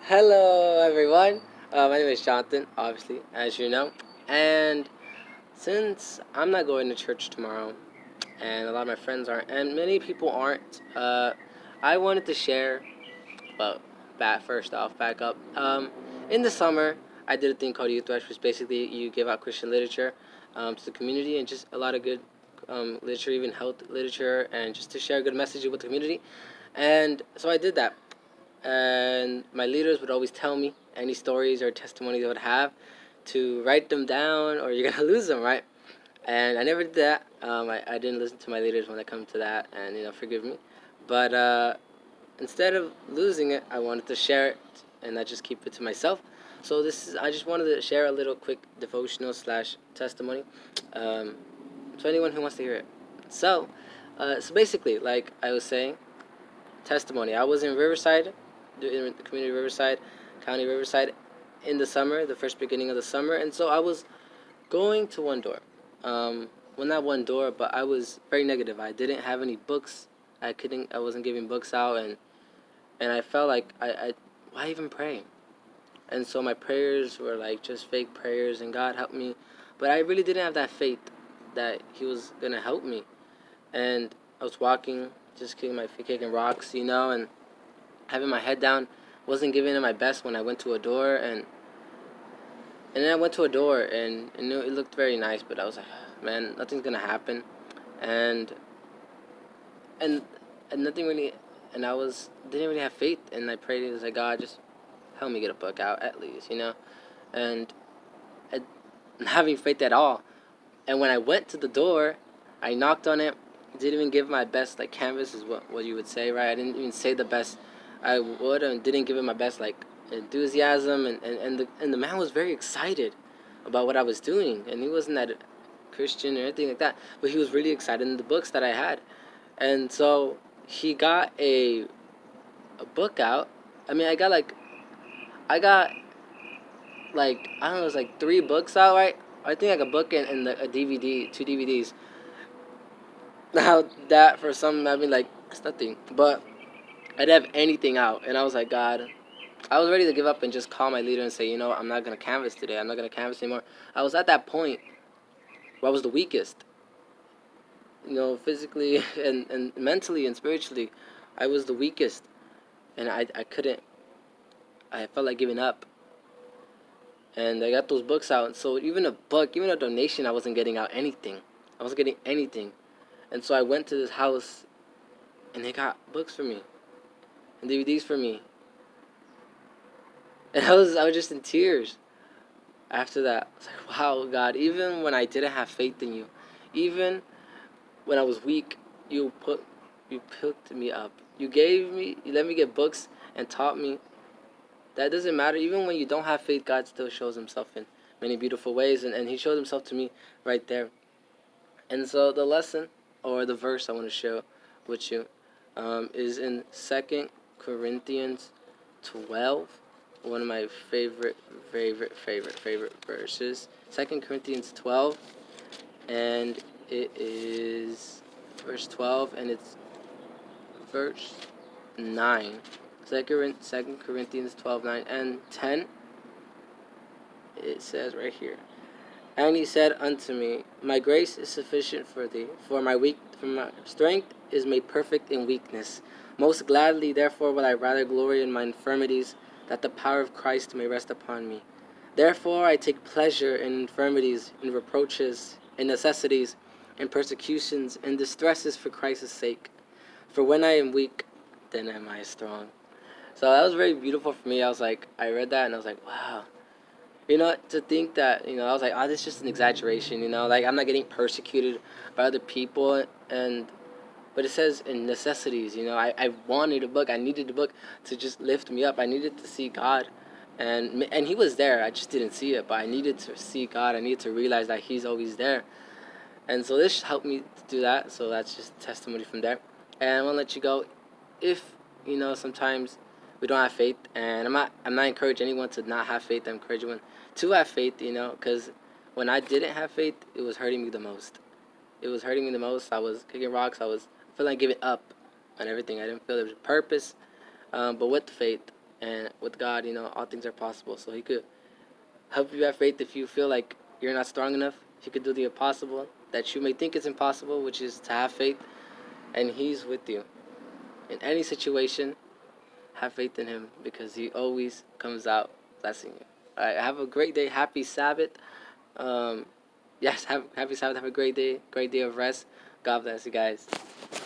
Hello, everyone. My name is Jonathan, obviously, as you know. And since I'm not going to church tomorrow, and a lot of my friends aren't, and many people aren't, I wanted to share. Well, first off, back up. In the summer, I did a thing called Youth Rush, which basically you give out Christian literature to the community and just a lot of good literature, even health literature, and just to share a good message with the community. And so I did that, and my leaders would always tell me any stories or testimonies I would have to write them down or you're gonna lose them, right? And I never did that. I didn't listen to my leaders when it comes to that, and forgive me. But instead of losing it, I wanted to share it and not just keep it to myself. So I just wanted to share a little quick devotional slash testimony to anyone who wants to hear it. So basically, like I was saying, testimony. I was in Riverside, in the community of Riverside, County Riverside, in the summer, the first beginning of the summer, and so I was going to one door. Well, not one door, but I was very negative. I didn't have any books. I wasn't giving books out, and I felt like why even pray? And so my prayers were like just fake prayers, and God helped me, but I really didn't have that faith that He was gonna help me. And I was walking, just kicking rocks, and having my head down. Wasn't giving it my best when I went to a door, and then I went to a door, and it looked very nice, but I was like, man, nothing's gonna happen, and and and nothing really, and I was didn't really have faith, and I prayed, and I was like, God, just help me get a book out at least, and I, not having faith at all. And when I went to the door, I knocked on it. Didn't even give my best, like canvas is what you would say, right? I didn't even say the best I would, and didn't give it my best like enthusiasm. And the man was very excited about what I was doing, and he wasn't that Christian or anything like that, but he was really excited in the books that I had, and so he got a book out. I mean, I got like I don't know, it was like 3 books out, right? I think like a book and a DVD, 2 DVDs. Now that for some, I mean, like it's nothing, but I didn't have anything out, and I was like, God, I was ready to give up and just call my leader and say, I'm not gonna canvas today. I'm not gonna canvas anymore. I was at that point where I was the weakest, physically and mentally and spiritually. I was the weakest, and I couldn't. I felt like giving up, and I got those books out. And so even a book, even a donation, I wasn't getting out anything. I wasn't getting anything, and so I went to this house, and they got books for me and DVDs for me, and I was just in tears after that. I was like, wow, God, even when I didn't have faith in you, even when I was weak, you picked me up. You let me get books and taught me that doesn't matter. Even when you don't have faith, God still shows Himself in many beautiful ways, and He showed Himself to me right there. And so the lesson or the verse I want to share with you is in 2 Corinthians 12, one of my favorite verses. 2 Corinthians 12, and it is verse 12, and it's verse 9. 2 Corinthians 12, 9, and 10. It says right here, and he said unto me, my grace is sufficient for thee, for my strength is made perfect in weakness. Most gladly, therefore, will I rather glory in my infirmities, that the power of Christ may rest upon me. Therefore I take pleasure in infirmities, in reproaches, in necessities, in persecutions, in distresses for Christ's sake. For when I am weak, then am I strong. So that was very beautiful for me. I read that and I was like, wow. To think that, I was like, oh, this is just an exaggeration, like I'm not getting persecuted by other people. But it says in necessities, I wanted a book. I needed a book to just lift me up. I needed to see God. And He was there. I just didn't see it, but I needed to see God. I needed to realize that He's always there. And so this helped me to do that. So that's just testimony from there. And I want to let you go. If, sometimes we don't have faith, and I'm not encouraging anyone to not have faith. I'm encouraging anyone to have faith, because when I didn't have faith, it was hurting me the most. It was hurting me the most. I was kicking rocks. I was feeling like giving up on everything. I didn't feel there was a purpose. But with faith, And with God, all things are possible. So He could help you have faith if you feel like you're not strong enough. He could do the impossible that you may think is impossible, which is to have faith. And He's with you in any situation. Have faith in Him because He always comes out blessing you. All right, have a great day. Happy Sabbath. Yes, happy Sabbath. Have a great day of rest. God bless you guys.